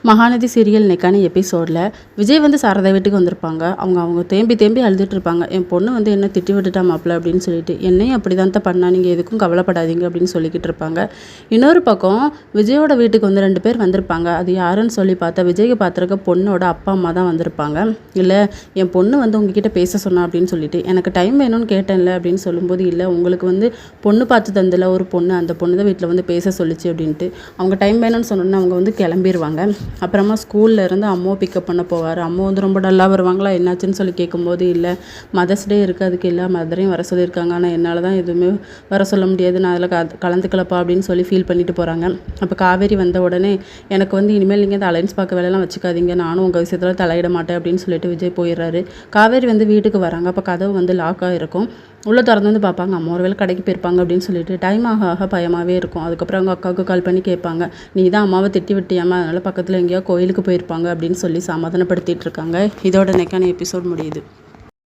Mahanadi serial இன்னைக்கான எபிசோடில் விஜய் வந்து சாரதா வீட்டுக்கு வந்திருப்பாங்க. அவங்க தேம்பி தேம்பி அழுதுட்டு இருப்பாங்க. என் பொண்ணு வந்து என்ன திட்டி விட்டுட்டா மாப்பிள்ள அப்படின்னு சொல்லிட்டு, என்னையும் அப்படி தான் பண்ணா, நீங்கள் எதுக்கும் கவலைப்படாதீங்க அப்படின்னு சொல்லிக்கிட்டு இருப்பாங்க. இன்னொரு பக்கம் விஜயோட வீட்டுக்கு வந்து 2 பேர் வந்திருப்பாங்க. அது யாருன்னு சொல்லி பார்த்தா விஜய்க்கு பார்த்துருக்க பொண்ணோட அப்பா அம்மா தான் வந்திருப்பாங்க. இல்லை, என் பொண்ணு வந்து உங்ககிட்ட பேச சொன்னா அப்படின்னு சொல்லிட்டு, எனக்கு டைம் வேணும்னு கேட்டேன்ல அப்படின்னு சொல்லும்போது, இல்லை உங்களுக்கு வந்து பொண்ணு பார்த்து தந்தில் ஒரு பொண்ணு, அந்த பொண்ணு தான் வீட்டில் வந்து பேச சொல்லிச்சு அப்படின்ட்டு அவங்க டைம் வேணும்னு சொன்னோன்னே அவங்க வந்து கிளம்பிடுவாங்க. அப்புறமா ஸ்கூலில் இருந்து அம்மாவை பிக்கப் பண்ண போவார். அம்மா வந்து ரொம்ப டல்லாக வருவாங்களா, என்னாச்சுன்னு சொல்லி கேட்கும்போது, இல்லை மதர்ஸ் டே இருக்குது, அதுக்கு எல்லா மதரையும் வர சொல்லியிருக்காங்க, ஆனால் என்னால் தான் எதுவுமே வர சொல்ல முடியாது, நான் அதில் கலந்துக்கலப்பா அப்படின்னு சொல்லி ஃபீல் பண்ணிட்டு போகிறாங்க. அப்போ காவேரி வந்த உடனே, எனக்கு வந்து இனிமேல் நீங்கள் இந்த அலைன்ஸ் பார்க்க வேலையெல்லாம் வச்சுக்காதீங்க, நானும் உங்கள் விஷயத்தில் தலையிட மாட்டேன் அப்படின்னு சொல்லிட்டு விஜய் போயிடுறாரு. காவேரி வந்து வீட்டுக்கு வராங்க. அப்போ கதவு வந்து லாக்காக இருக்கும். உள்ளே திறந்து வந்து பார்ப்பாங்க, அம்மா ஒரு வேளை கடைக்கு போயிருப்பாங்க அப்படின்னு சொல்லிட்டு டைம் ஆக ஆக பயமாகவே இருக்கும். அதுக்கப்புறம் அவங்க அக்காவுக்கு கால் பண்ணி கேட்பாங்க, நீ தான் அம்மாவை திட்டி விட்டியாமா, அதனால் பக்கத்தில் எங்கேயோ கோயிலுக்கு போயிருப்பாங்க அப்படின்னு சொல்லி சமாதானப்படுத்திட்டு இருக்காங்க. இதோட இன்னைக்கான எபிசோட் முடியுது.